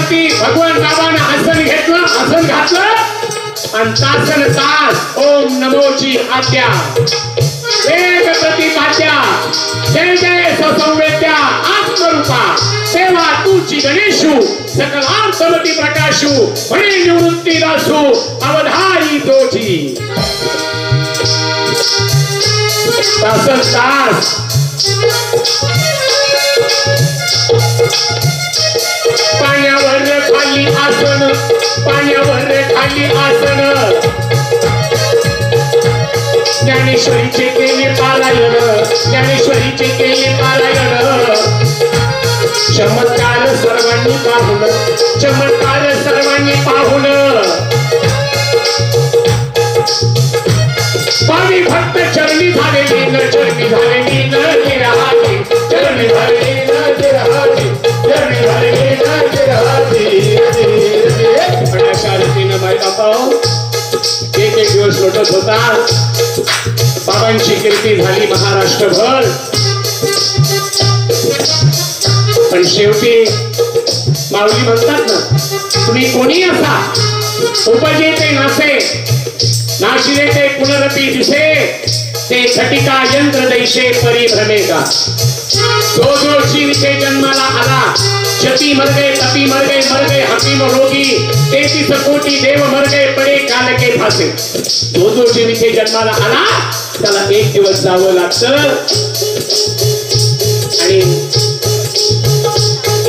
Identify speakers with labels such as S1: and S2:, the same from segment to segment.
S1: त्यावरती भगवान बाबांना आसन घेतलं, आसन घातलं आणि तासन तास ओम नमोची आज्ञा वेद प्रतिपाद्या जय जय ससंवेद्या आत्मरूपा सेवा तुझी गणेशू सकलार्थमती प्रकाशू म्हणे निवृत्ती दासू अवधारी तोची तासन तास पाण्यावर खाली आसन, पाण्यावर खाली आसन ज्ञानेश्वरीचे केले पारायण, ज्ञानेश्वरीचे केले पारायण चमत्कार सर्वांनी पाहून, चमत्कार सर्वांनी पाहून स्वामी भक्त चरणी झालेली न चरणी झालेली न राहते, चरणी झालेली न राहते, चरणी झालेली न राहते पण अशा रीतीनं माहिती पाहू एक एक दिवस लोटत होता बाबांची कीर्ती झाली महाराष्ट्रभर पण शेवटी माऊली म्हणतात ना तुम्ही कोणी असा उपजे ते नासे नाशिले ते पुनरपी दिसे ते खटिका यंत्र दैशे परिभ्रमे का जो जो जीव के जन्माला आला जती मर गए तपी मर गए हकीम रोगी 33 कोटी देव मर गए पडे काल के फासे जो जो जीव के जन्माला आला त्याला एक दिवस जावं लागतं आणि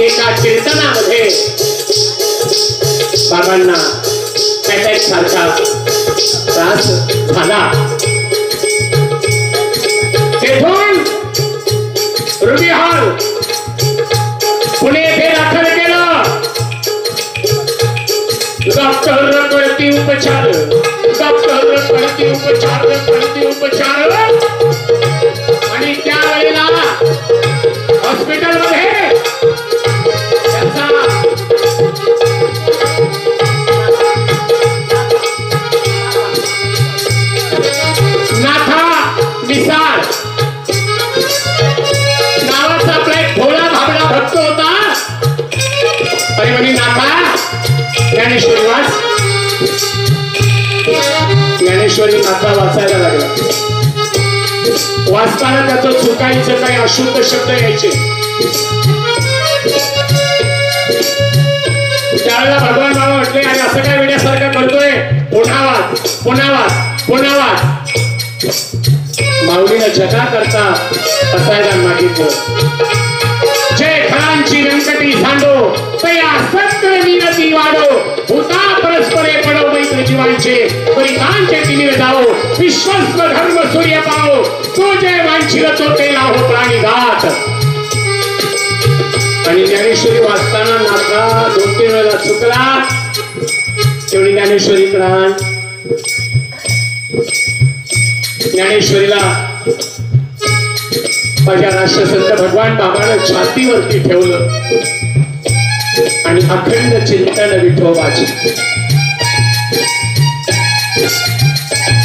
S1: एका कीर्तनामध्ये बाबांना अटॅक सारखा त्रास झाला तेथून रुबिहार पुणे येथे दाखल केलं डॉक्टर कळती उपचार, डॉक्टर कळती उपचार, कळती उपचार आणि त्यावेळेला हॉस्पिटलमध्ये त्यांचा नाथा मिसाळ नावाचा आपला एक भोळा भाबडा भक्त होता परिमणी नाथा ज्ञानेश्वरी वाच, ज्ञानेश्वरी नाथा वाचायला लागला वाचताना त्याचं चुकायचं काही अशुद्ध शब्द यायचे त्यावेळेला भगवान बाबा म्हटले आणि असं काय वेड्यासारखं करतोय पुन्हा वाच, पुन्हा वाच, पुन्हा वाच माऊलीला जगा करता असायला मागितलं जय खरांची व्यंकटी सांडो तया सत्य विनती वाढो भूता परस्परे पडो मैत्र जीवांचे परिकांचे तिने जाओ विश्वस्व धर्म सूर्य पाओ तो जय वांछिल तो ते लाहो प्राणी घात आणि ज्ञानेश्वरी वाचताना नाथा 2-3 वेळा चुकला तेवढी ज्ञानेश्वरी प्राण ज्ञानेश्वरीला माझ्या राष्ट्रसंत भगवान बाबानं छातीवरती ठेवलं आणि अखंड चिंतन विठोबाची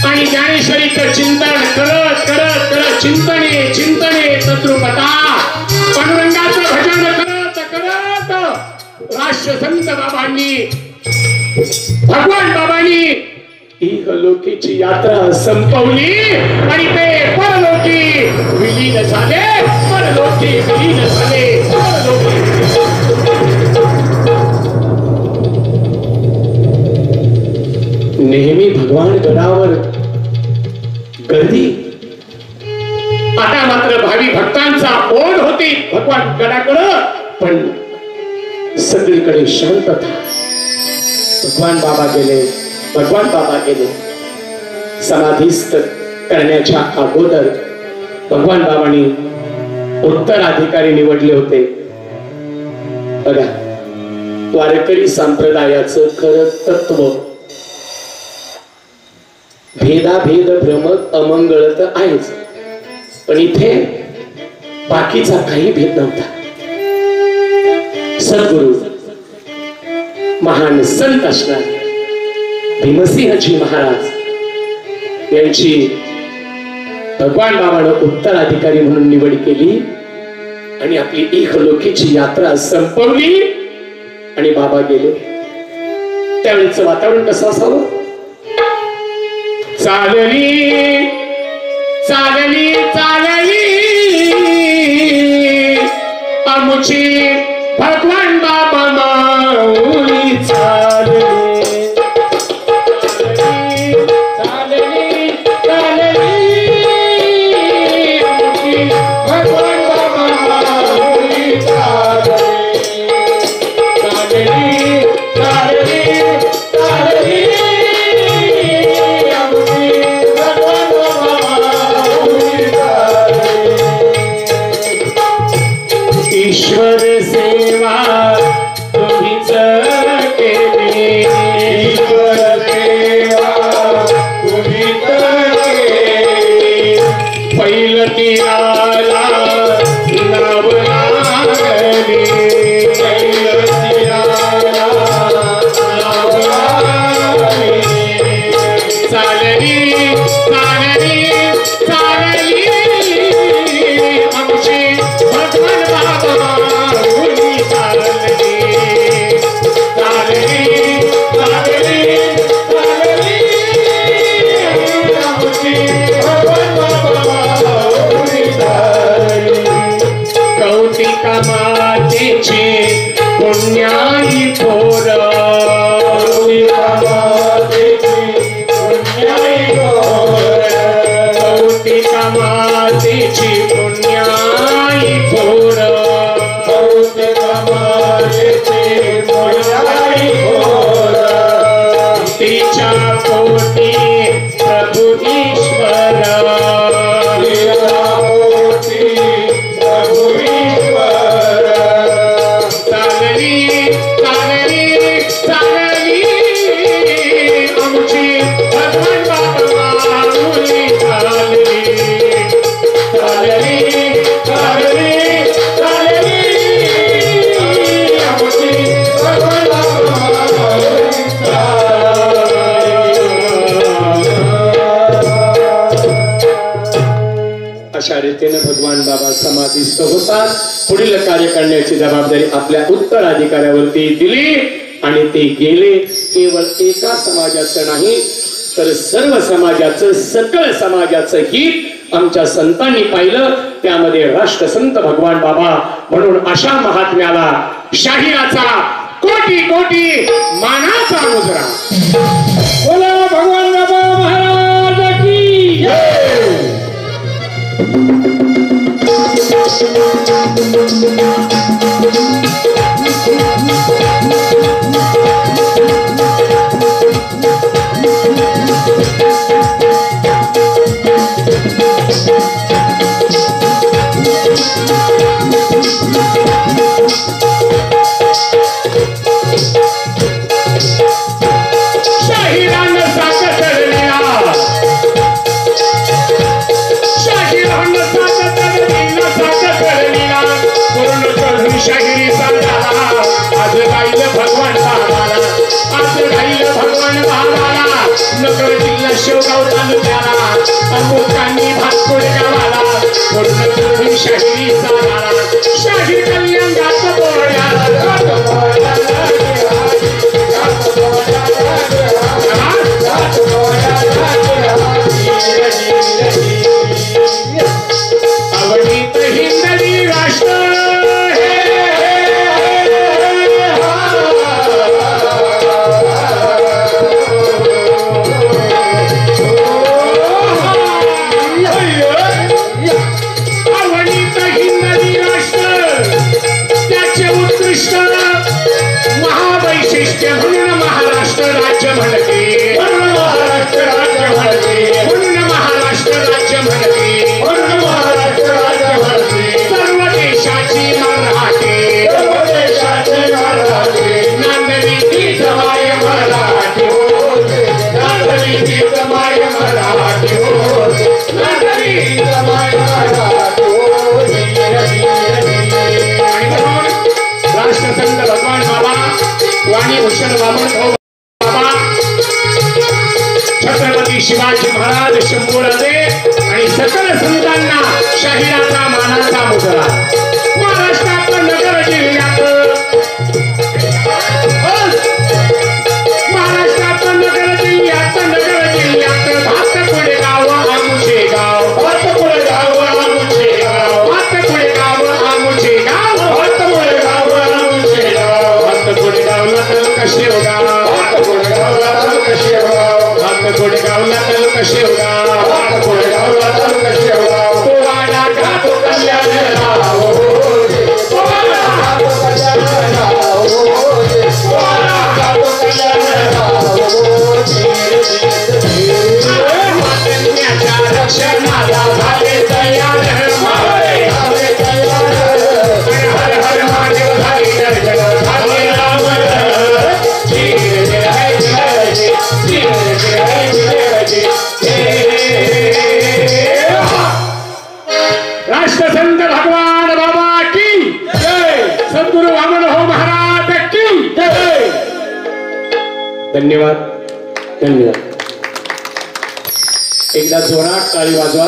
S1: आणि ज्ञानेश्वरीचं चिंतन करत करत करत चिंतने चिंतने तत्रुपता पांडुरंगाचं भजन करत करत राष्ट्रसंत बाबांनी भगवान बाबांनी इहलोकीची यात्रा संपवली आणि ते परलोकी विलीन झाले, परलोकी विलीन झाले, परलोकी नेहमी भगवान गडावर गर्दी आता मात्र भावी भक्तांचा ओढ होती भगवान गडाकडे पण सगळीकडे शांतता भगवान बाबा गेले, भगवान बाबा गेले समाधीस्थ करण्याच्या अगोदर भगवान बाबांनी उत्तराधिकारी निवडले होते बघा वारकरी संप्रदायाचं खरं तत्व भेदाभेद भ्रम अमंगळ तर आहेच पण इथे बाकीचा काही भेद नव्हता सद्गुरु महान संत असणारे भीमसिंहजी महाराज यांची भगवान बाबानं उत्तराधिकारी म्हणून निवड केली आणि आपली इहलोकीची यात्रा संपवली आणि बाबा गेले त्यावेळेच वातावरण कसं असावं? चालली चालली चालली आमुची भगवान बाबा माऊली चालली चालली चालली आमुची भगवान बाबा माऊली चालली चालली चालली चालली आमुची भगवान बाबा माऊली चालली ईश्वर सेवा तुम्हीच केली ईश्वर सेवा तुम्हीच केली पहिलं तीराला नाव लागली पहिलं तीराला नाव लागली चालली चालली चालली आमची भगवान बाबा माऊली चालली चालली चालली चालली आमची भगवान बाबा माऊली चालली कौतिक मातेची पुण्याई पोर कौतिक मातेची पुण्याई पोर कौतिक मातेची पुण्याई पोर कौतिक मातेची पुण्याई पोर तिच्या पोटी प्रभू ईश्वर तिच्या पोटी प्रभू ईश्वर चालली चालली चालली आमची भगवान बाबा माऊली चालली चालली चालली चालली आमची भगवान बाबा माऊली अशा रीतीने भगवान बाबा समाधीस्थ होतात पुढील कार्य करण्याची जबाबदारी आपल्या उत्तराधिकाऱ्यावरती दिली आणि ते गेले केवळ एका समाजाचं नाही तर सर्व समाजाचं सकल समाजाचं हित आमच्या संतांनी पाहिलं त्यामध्ये राष्ट्रसंत भगवान बाबा म्हणून अशा महात्म्याला शाहिराचा कोटी कोटी मानाचा मुजरा बोला भगवान बाबा महाराज की जय शाहिरानं साथ चढल्या शाहिरानं साथ चढलीला साथ चढलीला पूर्ण चढून शाहिरीचा झाला आज गाईल भगवान बाबाला आज गाईल भगवान बाबाला नगर जिल्हा शेवगाव तालुक्याला अमुकांनी भातकुड गावाला पूर्ण चढून शाहिरीचा झाला शाही कल्याणात अवनीत हिंदवी राष्ट्र अवनीत हिंदवी राष्ट्र त्याचे उत्कृष्ट महावैशिष्ट्य म्हणून महाराष्ट्र राज्य म्हणते म्हणून महाराष्ट्र राज्य म्हणते म्हणून महाराष्ट्र राज्य म्हणते म्हणून महाराष्ट्र राज्य म्हणते सर्व देशाची मराठी सर्व देशाची मराठी नांदली ती जमाय मराठी होते नांदली ती जमाय मराठी होते नांदली ती जमाय मराठी होते आणि म्हणून राष्ट्रसंत भगवान बाबा वाणी भूषण बाबा छत्रपती शिवाजी महाराज शंभूराजे आणि सकल संतांना शाहिराचा मानाचा मुजरा महाराष्ट्रात नगर जिल्ह्यात धन्यवाद धन्यवाद. एकदा जोरात टाळी वाजवा.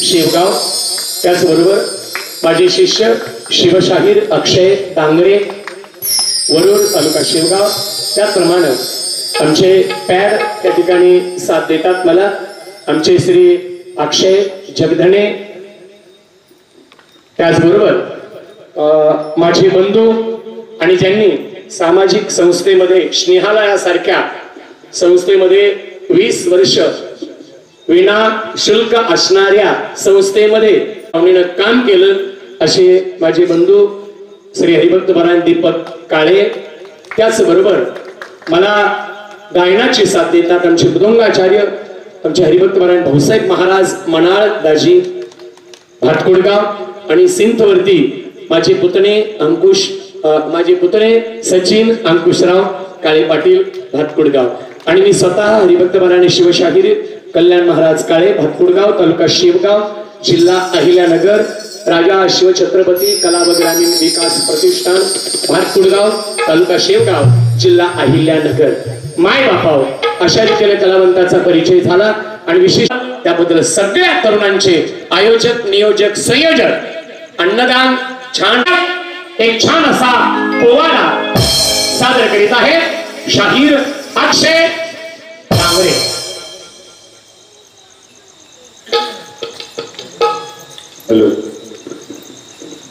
S1: शेवगाव त्याचबरोबर माझे शिष्य शिवशाहीर अक्षय डांगरे वरुड तालुका शेवगाव. त्याप्रमाणे आमचे पॅड त्या ठिकाणी साथ देतात मला. आमचे श्री अक्षय जगधणे त्याचबरोबर माझे बंधू आणि ज्यांनी सामाजिक संस्थेमध्ये स्नेहालयासारख्या संस्थेमध्ये 20 वर्ष विना शुल्क असणाऱ्या संस्थेमध्ये काम केलं असे माझे बंधू श्री हरिभक्त परायण दीपक काळे. त्याचबरोबर मला गायनाची साथ देतात आमचे मृदंगाचार्य आमचे हरिभक्त परायण भाऊसाहेब महाराज मनाळ दाजी भातकुडगाव. आणि सिंथवरती माझे पुतणे अंकुश माझे पुतणे सचिन अंकुशराव काळे पाटील भातकुडगाव. आणि मी स्वतः हरिभक्त परायण शिवशाहीर कल्याण महाराज काळे भातकुडगाव तालुका शेवगाव जिल्हा अहिल्यानगर राजा शिवछत्रपती कला व ग्रामीण विकास प्रतिष्ठान भातकुडगाव तालुका शेवगाव जिल्हा अहिल्यानगर. माय बापाव अशा रीतीने कलावंताचा परिचय झाला. आणि विशेष त्याबद्दल सगळ्या तरुणांचे आयोजक नियोजक संयोजक अन्नदान छान एक छान असा पोवाडा सादर करीत आहेत शाहीर अक्षय डांगरे.
S2: हॅलो.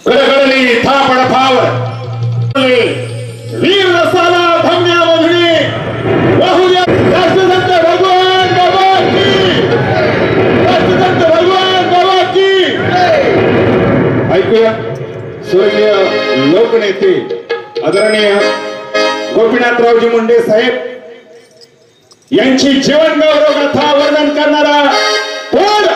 S2: कडकडली थापड फावर वीर रसाला धमन्या मधुरी वाहुद्या राष्ट्रसंत भगवान बाबा की राष्ट्रसंत भगवान बाबा की. ऐकूया स्वर्गीय लोकनेते आदरणीय गोपीनाथरावजी मुंडे साहेब यांची जीवन गौरव गाथा वर्णन करणारा पोवाडा.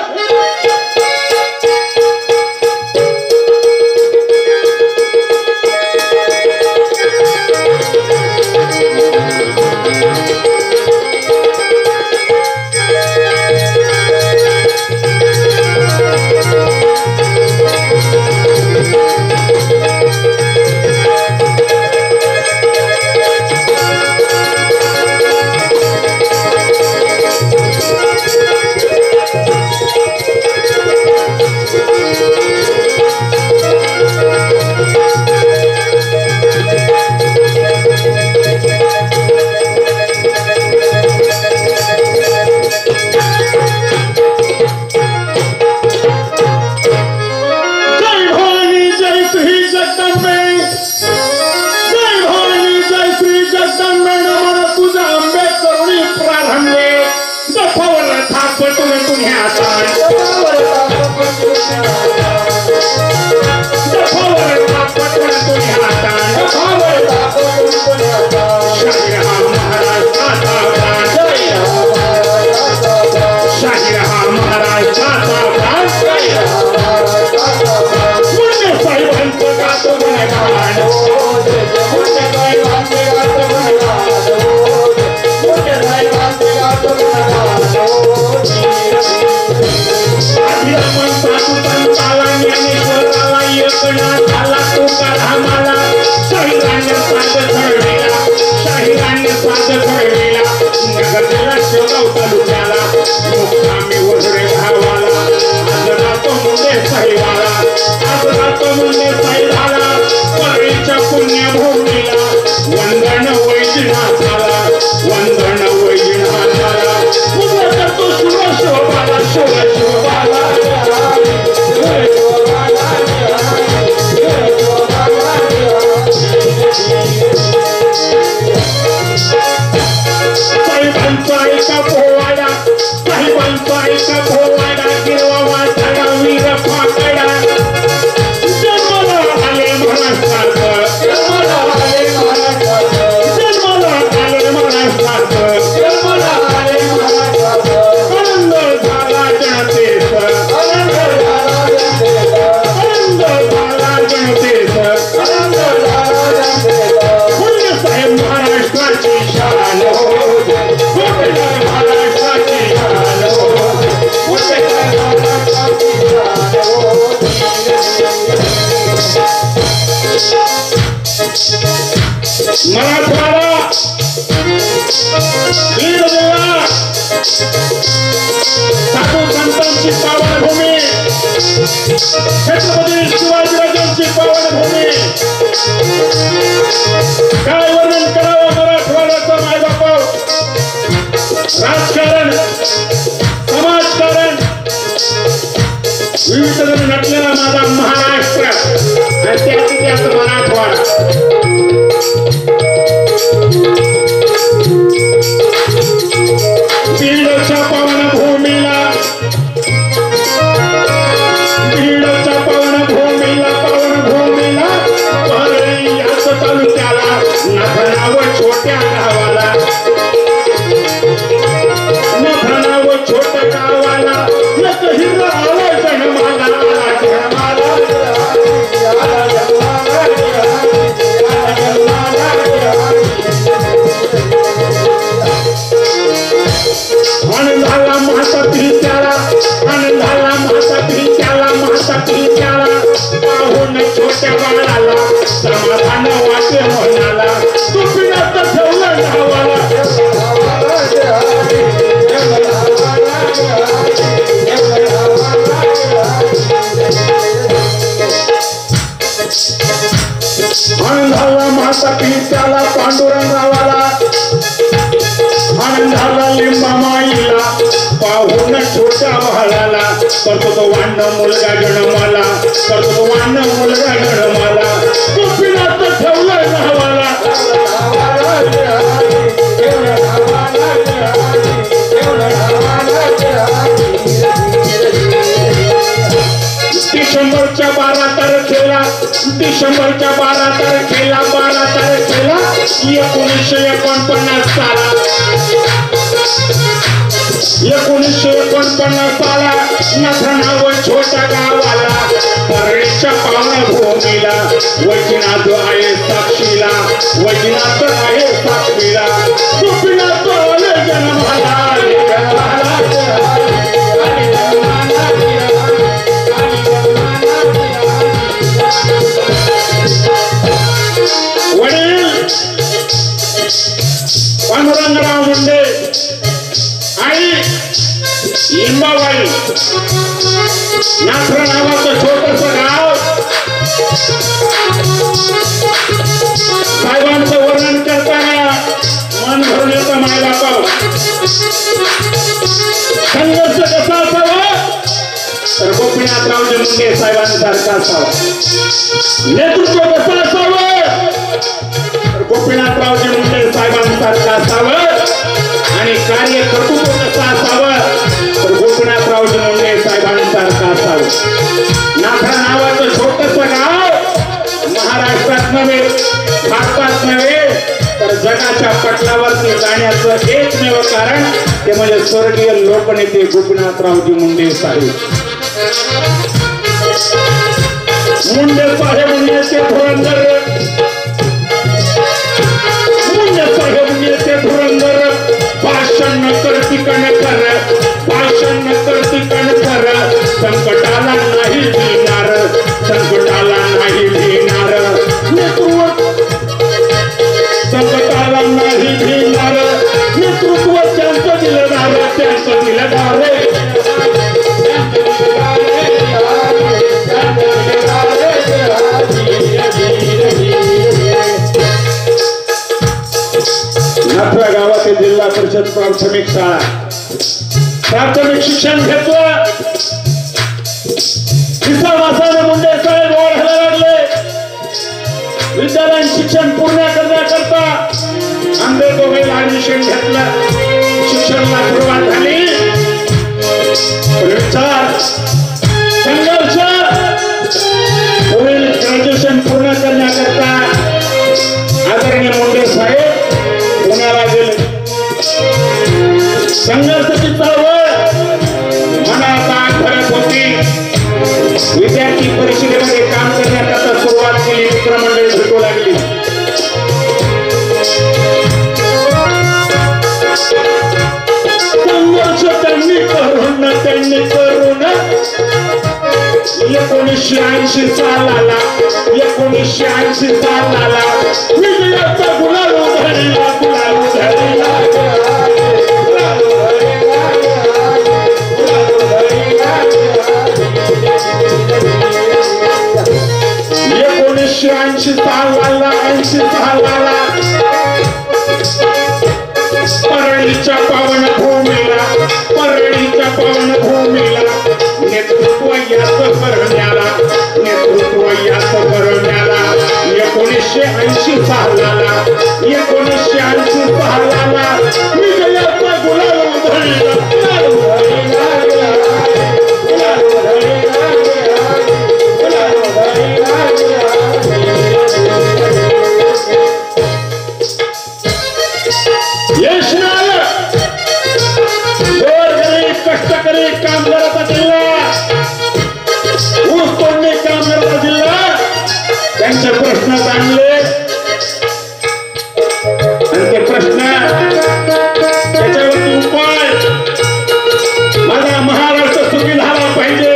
S2: मराठवाडा बीड जिल्हा साधू संतांची पावनभूमी छत्रपती शिवाजीराजांची पावनभूमी काय वर्णन करावं मराठवाड्याचं मायबाप राजकारण समाजकारण विविध नटलेला माझा महाराष्ट्र आणि त्यात मराठवाडा बीडच्या पावनभूमीला याच तालुक्याला नभराव छोट्या गावाला छोट्या गावाला एक हिरवा आला जन्माला आनंदाला माता पित्याला आनंदाला माता पित्याला पाहून छोट्या बाळाला समाधान वाटे म्हणाला गोपीनाथ ठेवलं नावाला आनंदाला माता पित्याला पांडुरंगावाला आनंदाला लिंबा माईला पाहून छोट्या बाळाला करतो तो वाण मुलगा जन्माला करतो तो वाण मुलगा जन्माला गोपीनाथ ठेवलं नावाला डिसेंबरच्या 12 तारखेला 1949 साला 1949 साला नथनाव छोट्या गावाला परळीच्या पावनभूमीला वैजनाथ आहे साक्षीला गोपीनाथ आले जन्माला वडील पांडुरंगराव मुंडे आई लिंबाबाई नाथरा नावाचं छोटस गाव साहेबांचं वर्णन करताना मन भरून येतं मायबापाव संघर्ष कसा असावा तर गोपीनाथरावजी मुंडे साहेबांसारखा असावा नेतृत्व कसं असावं तर गोपीनाथरावजी मुंडे साहेबांसारखं असावं आणि कार्य कर्तृत्व कसं असावं तर गोपीनाथरावजी मुंडे साहेबांसारखं असावं नाथरा नावाचं छोटस गाव महाराष्ट्रात नव्हे भारतात नव्हे तर जगाच्या पटलावरती जाण्याचं एकमेव कारण ते म्हणजे स्वर्गीय लोकनेते गोपीनाथरावजी मुंडे साहेब नेते धुरंदर भाषण करती कणकर संकटाला नाही भिणार नेतृत्व त्यांचं दिलदार नाथरा गावातील जिल्हा परिषद प्राथमिक शाळा प्राथमिक शिक्षण घेतलं मुंडे साहेब ओळखायला लागले विद्यालयीन शिक्षण पूर्ण करण्याकरता आंबेजोगाईला ऍडमिशन घेतलं शिक्षणाला सुरुवात झाली विचार संघर्ष पुढील ग्रॅज्युएशन पूर्ण करण्याकरता आदरणीय मुंडे साहेब पुण्याला गेले संघर्षाची चळवळ मनात आग भरत होती विद्यार्थी परिषदेमध्ये काम करण्याकरता सुरुवात केली मित्रमंडळी भेटू लागली संघर्ष त्यांनी करून 1980 सालाला विजयाचा गुलाल 1980 सालाला परळीच्या पावन भूमीला नेतृत्व याच करण्याला 1980 सालाला विजयाचा गुलाल उधळला यश मिळालं कष्टकरी कामगाराचा जिल्हा ऊस तोडणे कामगाराचा जिल्हा त्यांचे प्रश्न जाणले आणि ते प्रश्न त्याच्यावरती उपाय माझा महाराष्ट्र सुखी झाला पाहिजे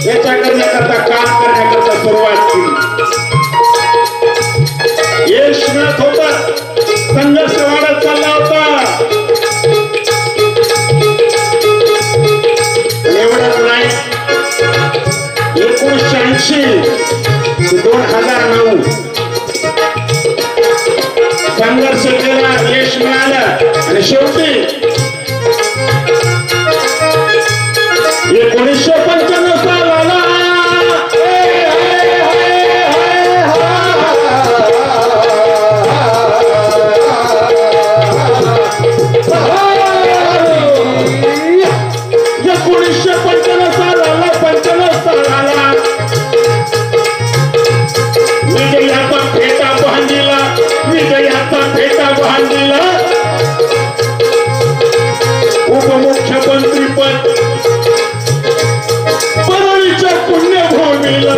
S2: याच्या करण्याकरता काम करण्याकरता सुरुवात केली यश मिळत होत संघर्ष वाढत चालला होता एवढंच नाही 1980 ते 2009 संघर्ष केला यश मिळालं आणि शेवटी 1995 सालाला विजयाचा फेटा बांधला उपमुख्यमंत्री पद परळीच्या पुण्यभूमीला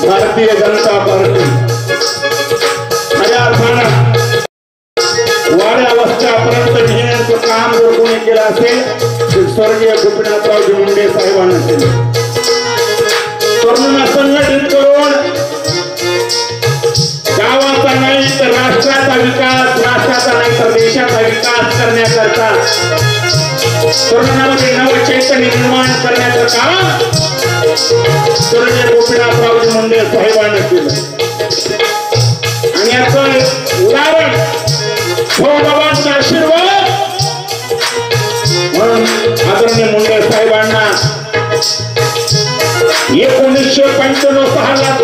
S2: भारतीय जनता पार्टी खऱ्या अर्थानं वाड्या अवस्थापर्यंत नेण्याचं काम जर कोणी केलं असेल तर स्वर्गीय गोपीनाथरावजी मुंडे साहेबांना केलं तरुणांना संघटित करून गावाचा नाही तर राष्ट्राचा नाही तर देशाचा विकास करण्याकरता तरुणांमध्ये नवचैतन्य निर्माण करण्याचं काम स्वर्गीय गोपीनाथरावजी मुंडे साहेबांना केलं आणि याचं उदाहरण भगवानचा आशीर्वाद म्हणून आदरणीय मुंडे साहेबांना 1995 सालात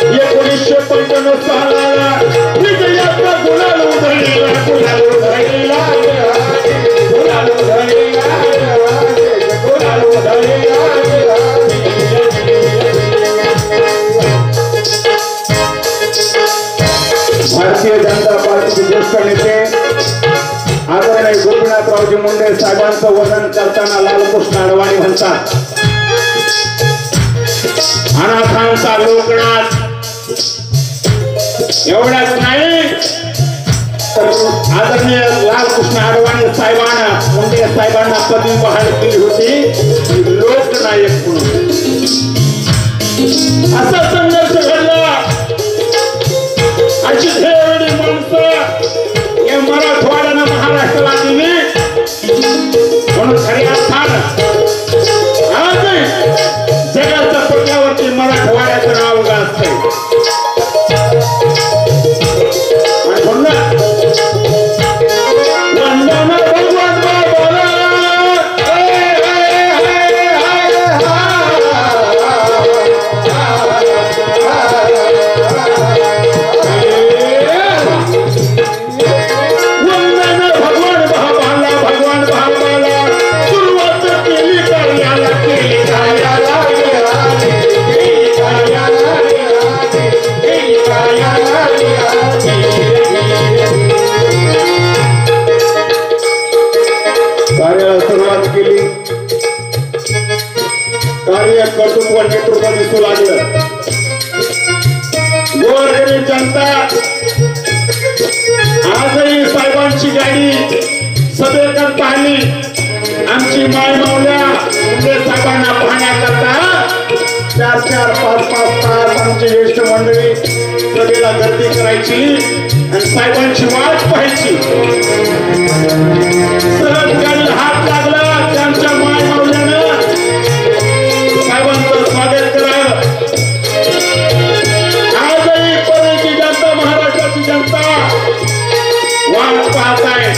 S2: 1995 सालाला विजयाचा गुलाल उधळला भारतीय जनता पार्टीचे ज्येष्ठ नेते आदरणीय गोपीनाथरावजी मुंडे साहेबांचं वजन करताना लालकृष्ण अडवाणी म्हणतात अनाथांचा लोकनाथ एवढाच नाही तर आदरणीय लालकृष्ण अडवाणी साहेबांना मुंडे साहेबांना पदवी बहाल केली होती लोकनायक म्हणून असा संघर्ष घडला अशी एवढी माणसं या मराठवाड्यानं महाराष्ट्राला दिली म्हणून खऱ्या अर्थानं आज जगाच्या पट्ट्यावरती मराठवाड्याचं नाव गाजतंय आणि म्हणून वंदन भगवान बाबाला कार्याला सुरुवात केली कार्य कर्तृत्व नेतृत्व दिसू लागलं गोरगरीब जनता आजही साहेबांची गाडी सभेकरता आली आमची माय मावल्या मुंडे साहेबांना पाहण्याकरता 4-4, 5-5 4-5 तास आमची ज्येष्ठ मंडळी सभेला गर्दी करायची आणि साहेबांची वाट पाहायची. सहज गाडीला हात लागला त्यांच्या माय मावल्यानं साहेबांचं स्वागत करा. आजही परळीची जनता, महाराष्ट्राची जनता वाट पाहत आहे.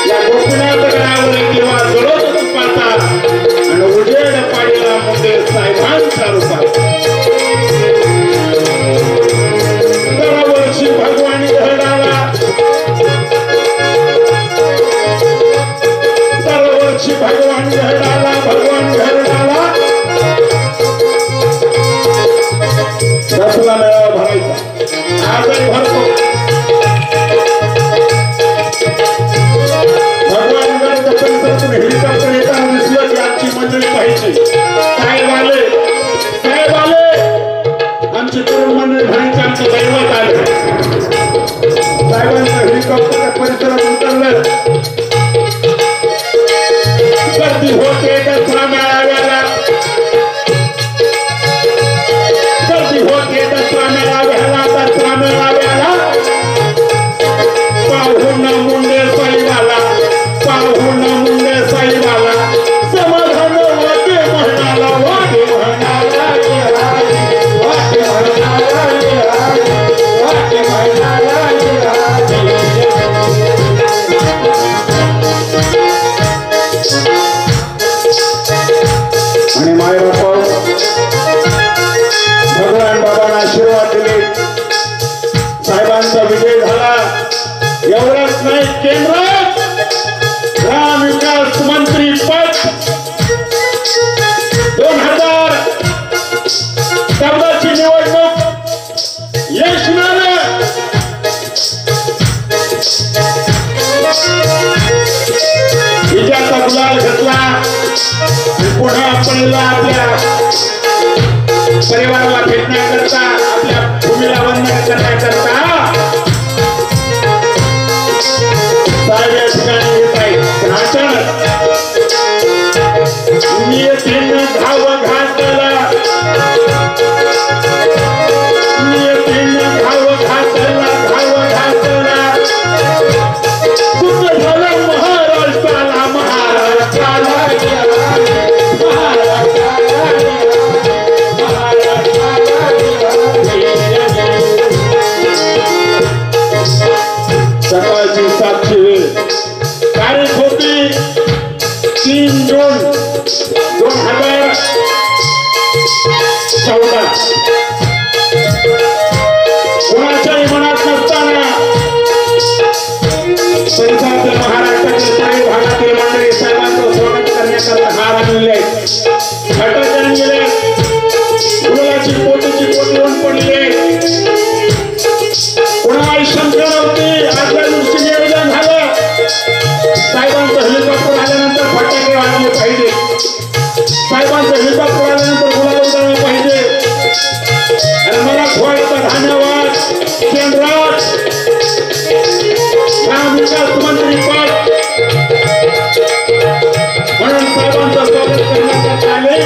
S2: या गोपीनाथ गडावर किंवा जळतच पाहतात आणि उजेड पाडीला मुंडे साहेबांच्या रूपात. दरवर्षी भगवान घरडाला, दरवर्षी भगवान घरडाला, भगवान घरडाला दसरा मेळावा भरायचा. आजही भरतो. हेलिकॉप्टर येताना दिसलं की आमची मंडळी पाहिजे. साहेब आले, साहेब आले, आमची तरुण मंडळी म्हणायची आमचं दैवत आलं. साहेबांचं हेलिकॉप्टर परिसरात उतरलं. गर्दी होते दसरा मेळाव्याला, गर्दी होते दसरा मेळाव्याला, दसरा मेळाव्याला पाहून मुंडे साहेबाला, पाहून मुंडे साहेबाला समाधान वाटे म्हणाला, वाटे म्हणाला, वाटे म्हणाला, वाटे म्हणाला. आणि मायबापा भगवान बाबांना आशीर्वाद दिले. साहेबांचा विजय झाला. एवढंच नाही, केंद्रात ग्राम विकास मंत्री पद 2014ची निवडणूक यश मिळालं. विजयाचा गुलाल घेतला. पुन्हा पडला. आपल्या परिवाराला भेटण्याकरता, आपल्या भूमीला वंदन करण्याकरता साहेब या ठिकाणी येत आहेत. पण अचानक नियतीनं घाव घातला, नियतीनं घाव घातला, घाव घातला. कुठं झालं महाराष्ट्राला, महाराष्ट्राला गेला, महाराष्ट्राला गेला, महाराष्ट्राला सकाळची 7ची वेळ. तारीख होती 3 जून 2014. कोणाच्याही मनात नसताना परिसरातील महाराष्ट्रातील काही भागातील मंडळी साहेबांचं स्वागत करण्याकरता हार आणलेले आहेत. घटक गेले. गुलाची पोटीची पोटी होऊन पडली आहे. कोणालाही शंका नव्हती. आजच्या दिवशी नियोजन झालं. साहेबांचं हेलिकॉप्टर आल्यानंतर फटाके वाजले पाहिजे. साहेबांचं हेलिकॉप्टर आल्यानंतर गुलाल उधळलं पाहिजे. आणि मला थोडं धन्यवाद केंद्रात ग्राम विकास मंत्री पद म्हणून साहेबांचं स्वागत करण्यात आले.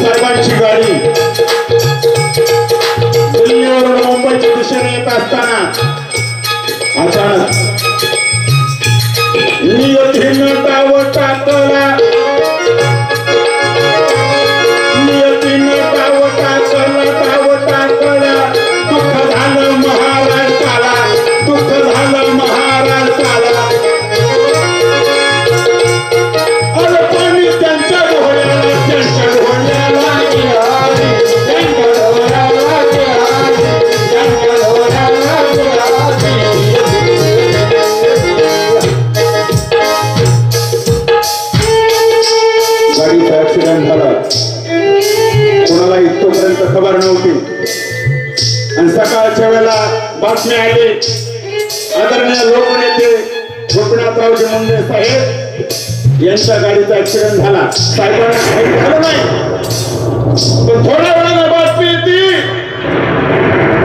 S2: साहेबांची गाडी दिल्लीवरून मुंबईच्या दिशेने येत असताना अचानक नियतीनं डाव टाकला, नियतीनं डाव टाकला, डाव टाकला. दुःख झालं महाराष्ट्राला, दुःख झालं महाराष्ट्राला. अरे पाणी त्यांच्या डोळ्याला, त्यांच्या डोळ्याला गेला, त्यांच्या डोळ्याला गेला, त्यांच्या डोळ्याला गेला. गाडीचा ऍक्सिडेंट झाला. कोणाला इथपर्यंत खबर नव्हती. आणि सकाळच्या वेळेला बातमी आली. आदरणीय लोकनेते गोपीनाथरावजी मुंडे साहेब यांच्या गाडीचा ऍक्सिडेंट झाला. साहेबांना काही झालं नाही. पण थोड्या वेळाने बातमी येते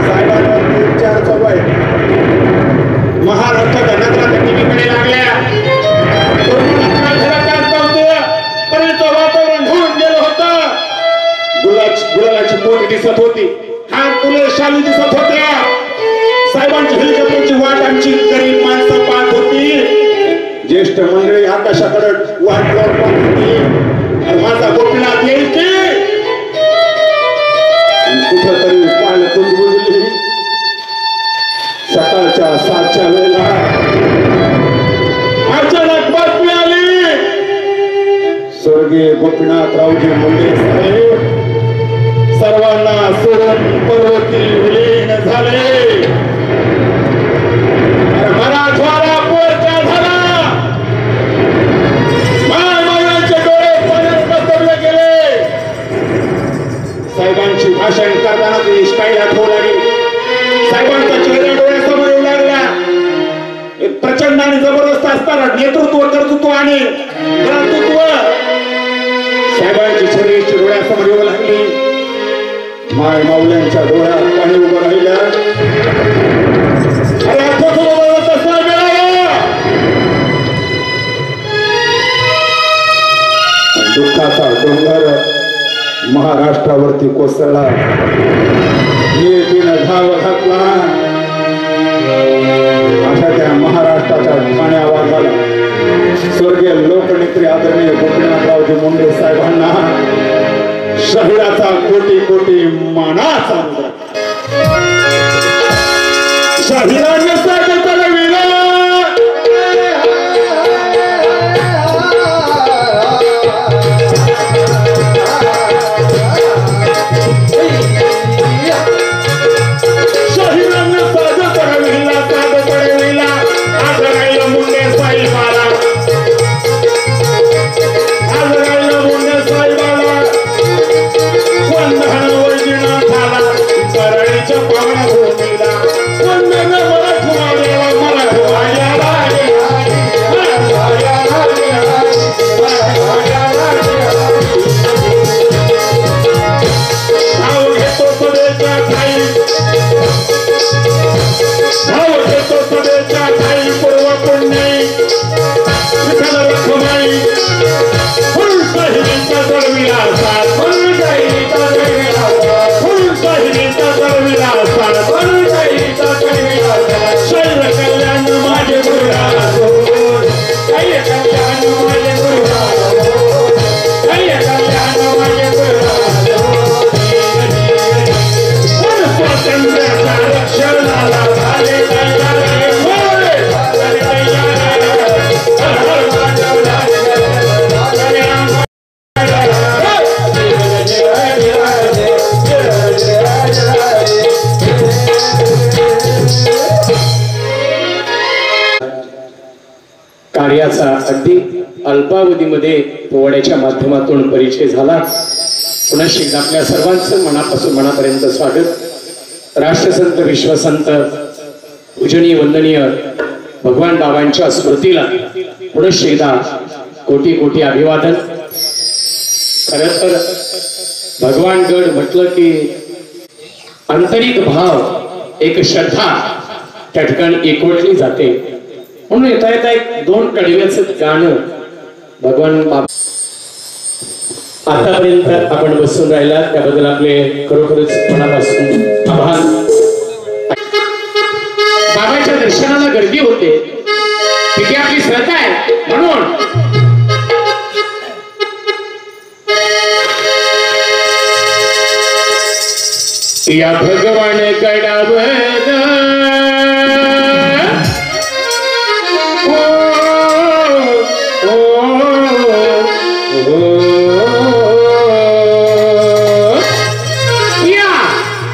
S2: साहेबांवरती उपचार चालू आहे. महाराष्ट्र धनगरात टीव्हीकडे लागल्या. वातावरण होऊन गेलं होतं. गुलालाची मोठी दिसत होती, हा तुला शालू दिसत होत्या. साहेबांची हेलिकॉप्टरची वाट आमची गरीब माणसं पाहत होती. ज्येष्ठ मंडळी आकाशाकडे वाट लावून पाहत होती. आणि माझा गोपीनाथ येईल की कुठं तरी पाल कुजबुजली. सकाळच्या 7च्या वेळेला अचानक बातमी आली. स्वर्गीय गोपीनाथरावजी मुंडे साहेब सर्वांना सोडून पर्वती विलीन झाले. मराठवाडा पोरचा झाला. मायमायांचे डोळे पाण्यात बसवले गेले. साहेबांची भाषण करताना ती स्टाईल आठवू लागली. साहेबांचा चेहरा डोळ्यासमोर येऊ लागला. एक प्रचंड आणि जबरदस्त असताना नेतृत्व, कर्तृत्व आणि भ्रातृत्व साहेबांची शरीराची डोळ्यासमोर येऊ लागली. माय माऊल्यांच्या डोळ्यात पाणी उभं राहिलं. दुःखाचा डोंगर महाराष्ट्रावरती कोसळला. नियतीनं धाव घातला. अशा त्या महाराष्ट्राच्या ठाणे आवाज झाला. स्वर्गीय लोकनेत्री आदरणीय गोपीनाथरावजी मुंडे साहेबांना शहिदाचा कोटी कोटी मानाचा शहिदांनी सादर केला.
S1: कार्याचा अगदी अल्पावधीमध्ये पोवाड्याच्या माध्यमातून परिचय झाला. पुन्हा एकदा आपल्या सर्वांचं मनापासून मनापर्यंत स्वागत. राष्ट्रसंत विश्वसंत पूजनीय वंदनीय भगवान बाबांच्या स्मृतीला पुन्हा एकदा कोटी कोटी अभिवादन. खरं तर भगवानगड म्हटलं की आंतरिक भाव, एक श्रद्धा त्या ठिकाणी एकवटली जाते. म्हणून येता येता एक 2 कडव्याचं गाणं भगवान बाबा. आतापर्यंत आपण बसून राहिला त्याबद्दल आपले खरोखरच मनापासून आभार. बाबाच्या दर्शनाला गर्दी होते, तिथे आपली श्रद्धा आहे. म्हणून या भगवान गडावर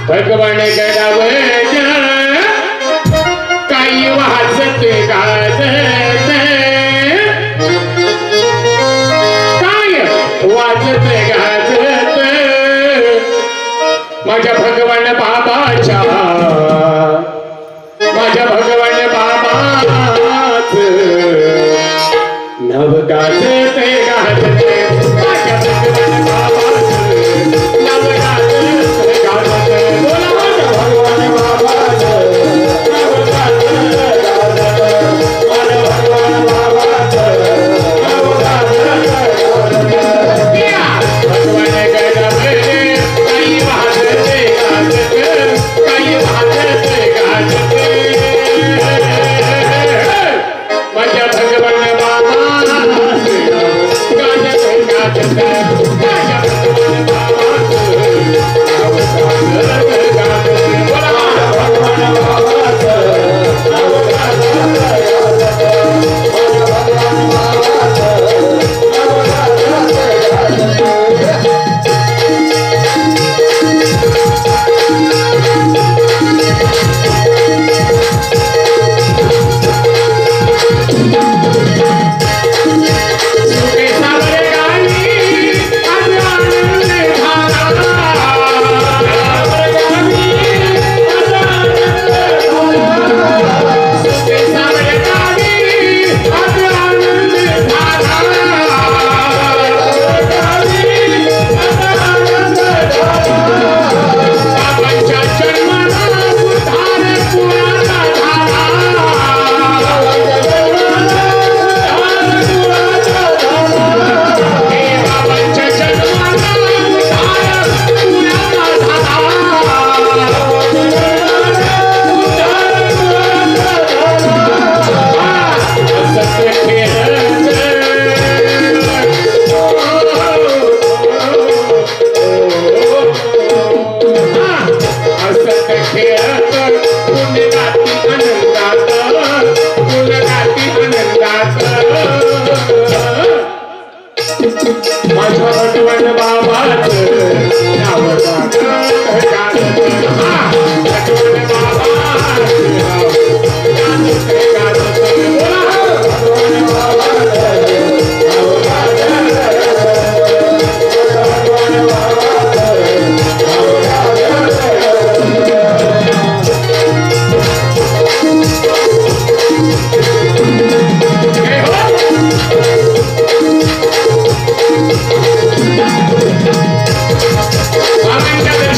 S1: भगवान गडावर काही वाजत गाजत, काय वाजत गाजत माझ्या भगवान बाबाच्या, माझ्या भगवान बाबाच नव गाजत गाजत माझ्या भगवान बाबाच नव गाजत गाजत. बोला माझ्या भगवान बाबाच नव गाजत गाजत, माझ्या भगवान बाबाच नव गाजत गाजत. भगवान गडावर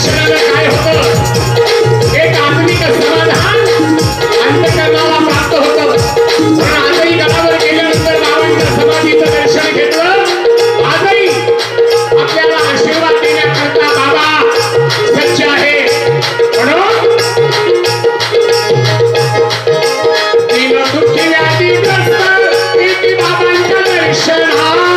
S1: दर्शनाला काय होतं एक आत्मिक समाधान अंतःकरणाला प्राप्त होतं. म्हणून आजही गडावर गेल्यानंतर बाबांच्या समाधीचं दर्शन घेतलं. आजही आपल्याला आशीर्वाद देण्याकरता बाबा सच्च आहे. म्हणून दीन दुःखी व्याधीग्रस्त येती बाबांच्या दर्शनाला.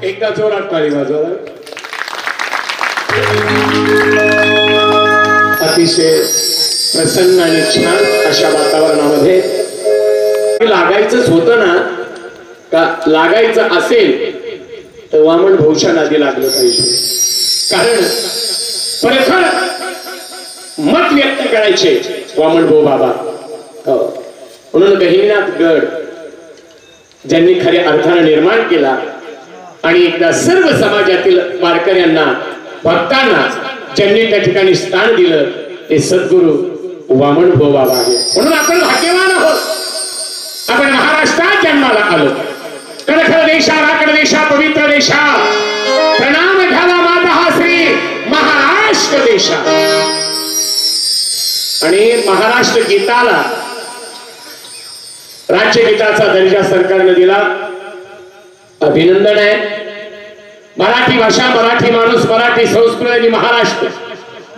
S1: एकदा जोरात ताली वाजवा. अतिशय प्रसन्न आणि छान अशा वातावरणामध्ये लागायचंच होतं ना. का लागायचं असेल तर वामन भाऊच्या नादी लागलं पाहिजे. कारण खरखर मत व्यक्त करायचे वामन भाऊ बाबा. म्हणून गहिनीनाथ गड ज्यांनी खऱ्या अर्थानं निर्माण केला आणि एकदा सर्व समाजातील वारकऱ्यांना भक्तांना ज्यांनी त्या ठिकाणी स्थान दिलं ते सद्गुरु वामन भाऊ बाबा आहे. म्हणून आपण भाग्यवान आहोत. आपण महाराष्ट्रात जन्माला आलो. खडखड देशा राकड देशा पवित्र देशा प्रणाम घाला माता हा श्री महाराष्ट्र देशा. आणि महाराष्ट्र गीताला राज्यगीताचा दर्जा सरकारने दिला. अभिनंदन आहे. मराठी भाषा मराठी माणूस मराठी संस्कृती आणि महाराष्ट्र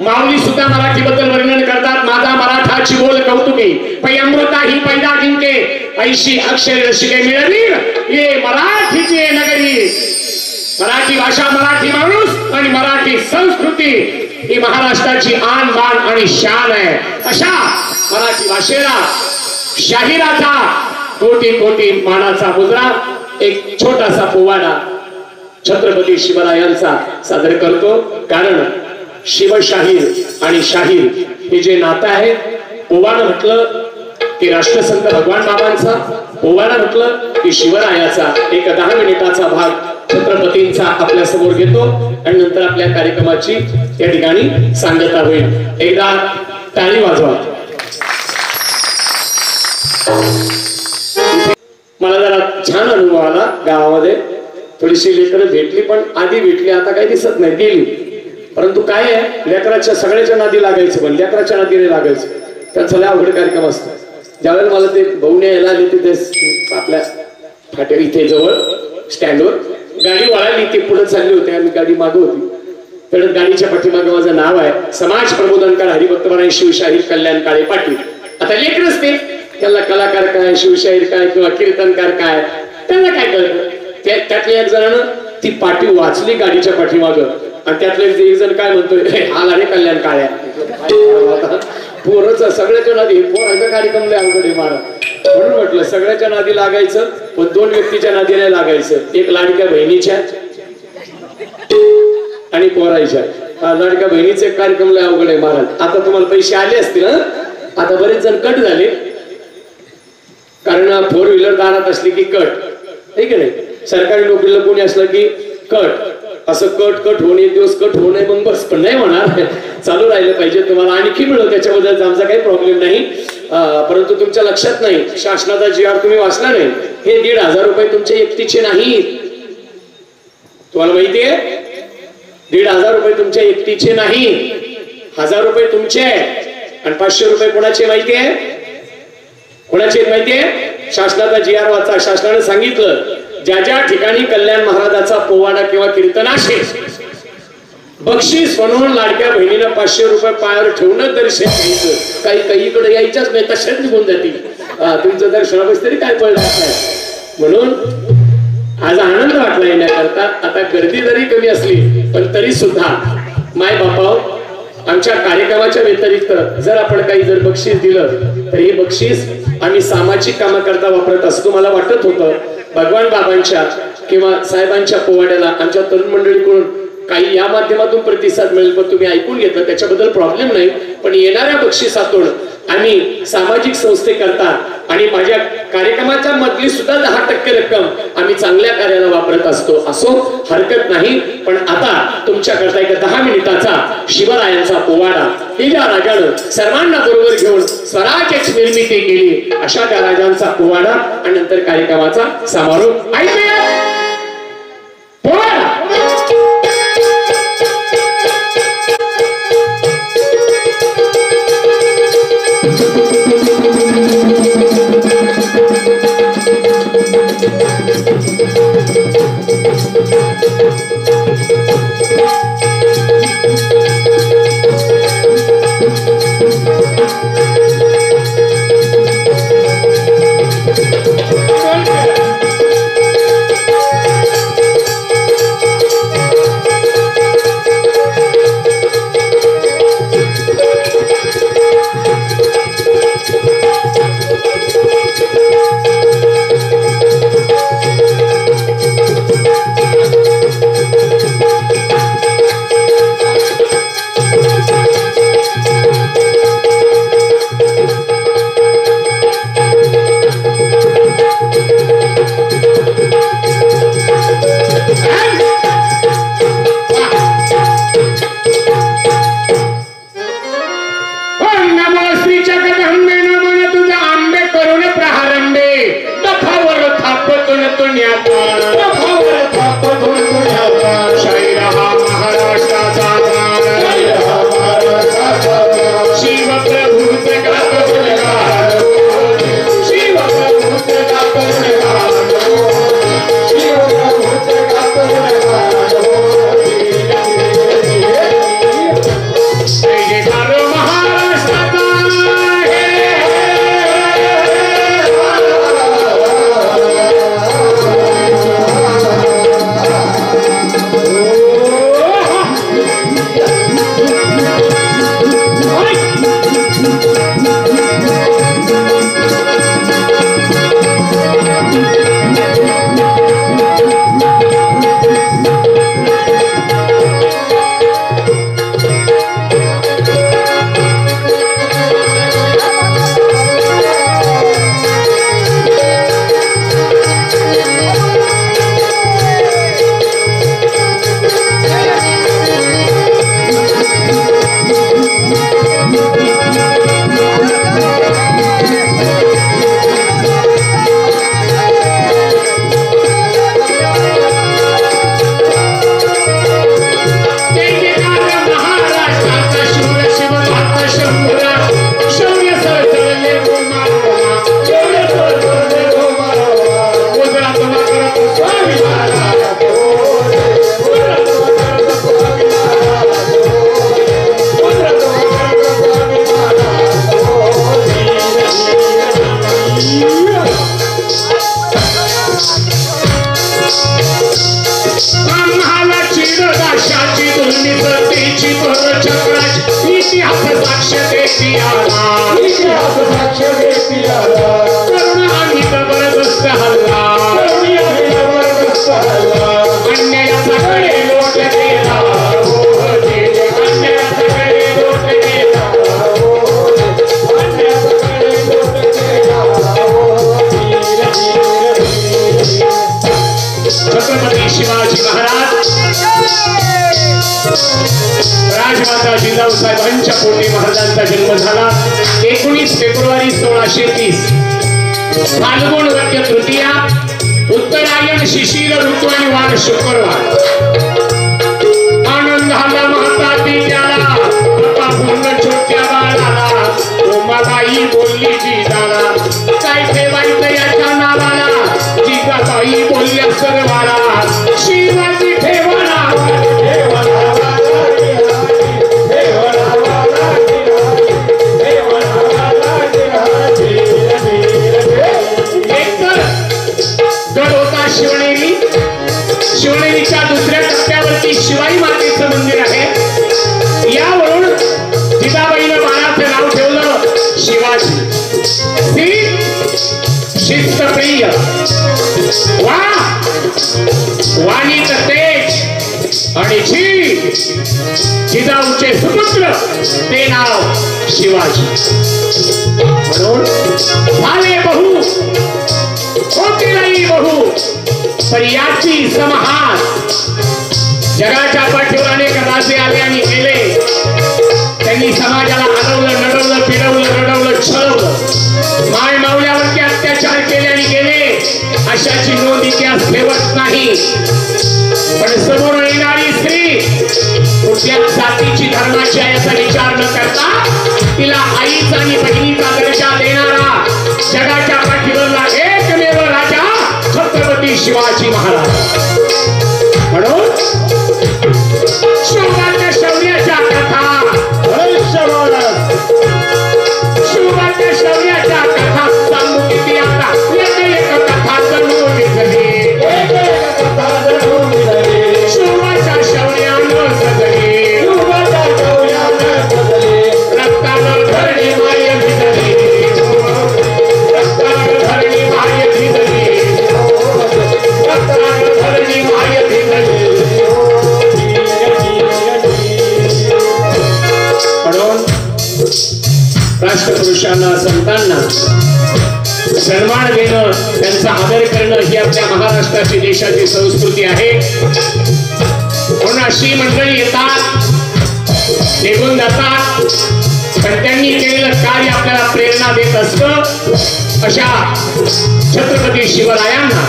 S1: माऊली सुद्धा मराठी बद्दल वर्णन करतात. माझा मराठाची बोल कौतुके पै अमृता ही पैदा जिंके ऐशी अक्षर रसिके मिळवीर ये मराठीचे नगरी. मराठी भाषा मराठी माणूस आणि मराठी संस्कृती ही महाराष्ट्राची आन बाण आणि शान आहे. अशा मराठी भाषेला शाहिराचा कोटी कोटी मानाचा मुद्रा एक छोटासा पोवाडा छत्रपती शिवरायांचा सादर करतो. कारण शिवशाहीर आणि शाहीर हे जे नातं आहे. पोवाडा म्हटलं की राष्ट्रसंत भगवान बाबांचा, पोवाडा म्हटलं की शिवरायाचा. एक 10 मिनिटाचा भाग छत्रपतींचा आपल्या समोर घेतो आणि नंतर आपल्या कार्यक्रमाची या ठिकाणी सांगता होईल. एकदा टाळी वाजवा. मला जरा छान अनुभव आला. गावामध्ये थोडीशी लेकरं भेटली, पण आधी भेटली आता काही दिसत नाही, गेली. परंतु काय आहे, लेकराच्या सगळ्याच्या नादी लागायचं पण लेकराच्या नादीने लागायचं. त्यांचा लय अवघड कार्यक्रम असतो. ज्यावेळेला मला ते भाऊने यायला आले तिथे आपल्या फाट्या इथे जवळ स्टँडवर गाडी वळाली, ती पुढे चालली होती, आम्ही गाडी मागे होती. तर गाडीच्या पाठीमागे माझं नाव आहे समाज प्रबोधनकार हरिभक्तपरायण शिवशाहीर कल्याण काळे पाटील. आता लेकरच ते, त्याला कलाकार काय, शिवशाहीर काय किंवा कीर्तनकार काय त्यांना काय कळतं. त्यातल्या एक जणांनं ती पाठी वाचली गाडीच्या पाठीमाग आणि त्यातले एक जण काय म्हणतोय, आला रे कल्याण काळ्या. पोरच सगळ्याच्या नादी, पोराचा कार्यक्रम लय अवघड आहे मारा. म्हणून म्हटलं सगळ्याच्या नादी लागायचं पण 2 व्यक्तीच्या नादी नाही लागायचं. एक लाडक्या बहिणीच्या आणि पोरायच्या. लाडक्या बहिणीचे कार्यक्रम लय अवघड आहे महाराज. आता तुम्हाला पैसे आले असतील ना. आता बरेच जण कट झाले, कारण 4 व्हीलर दारात असली की कट, ठीक आहे नाही. सरकारी नोकरीला कोणी असलं की कट.
S3: असं कट होऊन एक दिवस कट होऊ नये मग बस, पण नाही होणार, चालू राहिलं पाहिजे. तुम्हाला आणखी मिळव त्याच्याबद्दल आमचा काही प्रॉब्लेम नाही. परंतु तुमच्या लक्षात नाही, शासनाचा GR तुम्ही वाचला नाही, हे 1,500 रुपये तुमच्या एकटीचे नाहीत. तुम्हाला माहितीये 1,500 रुपये तुमच्या एकटीचे नाही, 1000 रुपये तुमचे आणि 500 रुपये कोणाचे माहितीये? कोणाचे माहितीये? शासनाचा GR वाचा. शासनाने सांगितलं ज्या ज्या ठिकाणी कल्याण महाराजाचा पोवाडा किंवा कीर्तन असेल, बक्षीस म्हणून लाडक्या बहिणीनं 500 रुपये पायावर ठेवणं दर्शन घ्यायचं. काही इकडे यायच्याच नाही, तशाच निघून जातील. तुमचं दर्शनापास तरी काय पडलं नाही. म्हणून आज आनंद वाटला येण्याकरता. आता गर्दी जरी कमी असली पण तरी सुद्धा माय बापाव, आमच्या कार्यक्रमाच्या व्यतिरिक्त जर आपण काही जर बक्षीस दिलं तर हे बक्षीस आम्ही सामाजिक कामाकरता वापरत असतो. मला वाटत होतं भगवान बाबांच्या किंवा साहेबांच्या पोवाड्याला आमच्या तरुण मंडळीकडून काही या माध्यमातून प्रतिसाद मिळेल, पण तुम्ही ऐकून घेतलं त्याच्याबद्दल प्रॉब्लेम नाही. पण येणाऱ्या बक्षिसातून आम्ही सामाजिक संस्थेकरता आणि माझ्या कार्यक्रमाच्या मधली सुद्धा 10% रक्कम आम्ही चांगल्या कार्याला वापरत असतो. असो, हरकत नाही. पण आता तुमच्याकरता एक 10 मिनिटाचा शिवरायांचा पोवाडा हे ज्या राजानं सर्वांना बरोबर घेऊन स्वराज्याची निर्मिती केली अशा त्या राजांचा पोवाडा आणि नंतर कार्यक्रमाचा समारोप. ऐकूया पोवाडा. छत्रपती शिवाजी महाराज
S1: राजमाता जिजाऊ साहेबांच्या पोटी महाराजांचा जन्म झाला 19 फेब्रुवारी 1630 फाल्गुन वद्य तृतीया उत्तरायण शिशिर ऋतू आणि वार शुक्रवार आनंद झाला माता पित्याला बाबा पूर्ण छोट्या बाळाला उमाबाई बोलली जिजाला काय ठेवायचं याच्या नावाला जिजाबाई बोलल्या सर्वाला शिवाजी ठेवा नावाला शिवनेरीच्या दुसऱ्या टप्प्यावरती शिवाई मातेचं मंदिर आहे यावरून जिजाबाईनं बाळाचं नाव ठेवलं शिवाजी शिस्तप्रिय वा वाणीचं तेज आणि जिजाऊचे सुपुत्र ते नाव शिवाजी म्हणून झाले बहु होती नाही बहु पण याची समहार जगाच्या पाठीवर अनेक राजे आले आणि गेले त्यांनी समाजाला हलवलं नडवलं पिडवलं रडवलं छळवलं माय मावल्यावरती अत्याचार केले आणि गेले अशाची नोंद इतिहास ठेवत नाही पण समोर येणारी स्त्री कुठल्या जातीची धर्माची आहे याचा विचार न करता तिला आईचा आणि बहिणीचा दर्जा देणारा जगाच्या पाठीवरला एकमेव राजा छत्रपती शिवाजी महाराज म्हणून शिवबाच्या शौर्याच्या कथा शिवबाच्या शौर्याच्या कथा सांगू किती आता एक कथा जणून निघाली शिवबाच्या शौर्यानं सजली रक्तानं धरणी माय भिजली रक्तानं धरणी माय भिजली रक्तानं धरणी माय भिजली म्हणून राष्ट्रपुरुषांना संतांना सन्मान देणं त्यांचा आदर करणं ही आपल्या महाराष्ट्राची देशाची संस्कृती आहे म्हणून अशी मंडळी येतात निघून जातात पण त्यांनी केलेलं कार्य आपल्याला प्रेरणा देत असतं अशा छत्रपती शिवरायांना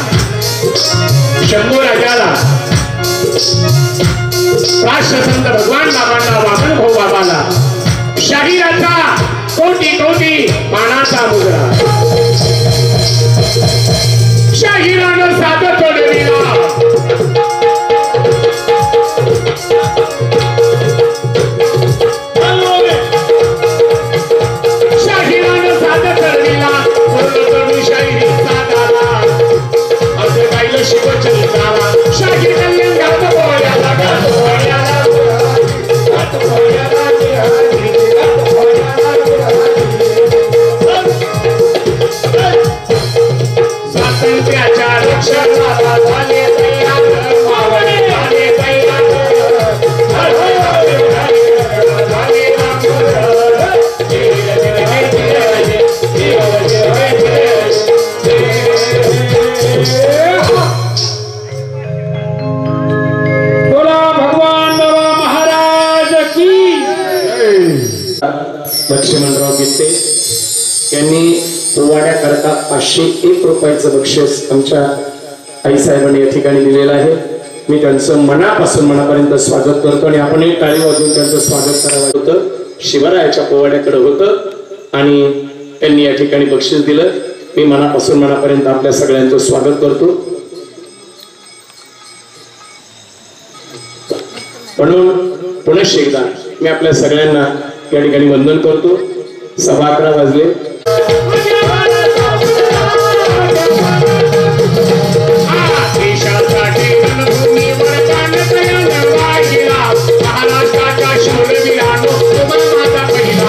S1: शंभू राजाला राष्ट्रसंत भगवान बाबांना वामन भाऊ बाबाला शाहिराचा कोटी कोटी मानाचा मुद्रा शाहिरानं साधं तोडविला शाहिरानं साधं तोडविला पूर्ण शाहिरी साधाला असं गायलं शिवचरित्राला शाही कल्याण गात बोळ्याला गात बोळ्याला स्वातंत्र्याच्या रक्षणाला झाले तयार मावळे झाले तयार
S2: बोला भगवान बाबा महाराज की
S3: लक्ष्मणराव गित्ते यांनी पोवाड्याकरता 501 रुपयाचं बक्षीस आमच्या आईसाहेबांनी या ठिकाणी दिलेलं आहे मी त्यांचं मनापर्यंत स्वागत करतो आणि आपण एक टाळी वाजवून त्यांचं स्वागत करावं होतं शिवरायाच्या पोवाड्याकडे होतं आणि त्यांनी या ठिकाणी बक्षीस दिलं मी मनापर्यंत आपल्या सगळ्यांचं स्वागत करतो म्हणून पुनश्च एकदा मी आपल्या सगळ्यांना या ठिकाणी वंदन करतो 11:15 वाजले
S1: महाराष्ट्राच्या शौर्यवीरांनो माझा पहिला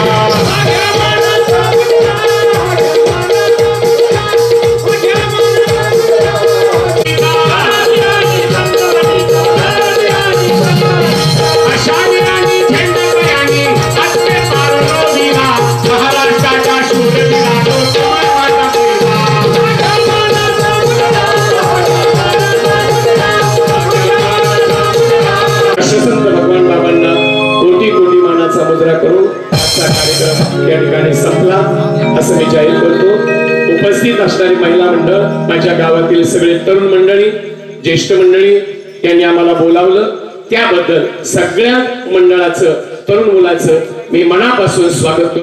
S1: महाराष्ट्राच्या शूर
S3: या ठिकाणी संपला असं मी जाहीर करतो. उपस्थित असणारी महिला मंडळ, माझ्या गावातील सगळे तरुण मंडळी, ज्येष्ठ मंडळी यांनी आम्हाला बोलावलं त्याबद्दल सगळ्या मंडळाचं, तरुण मुलाचं मी मनापासून स्वागत करतो.